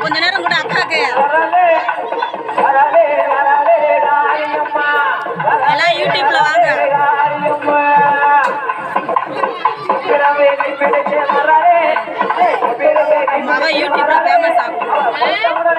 கொஞ்ச நேரம் கூட அக்காக்கு எல்லாம் யூடியூப்ல வாங்க. மகன் யூடியூப்ல ஃபேமஸ் ஆகும்.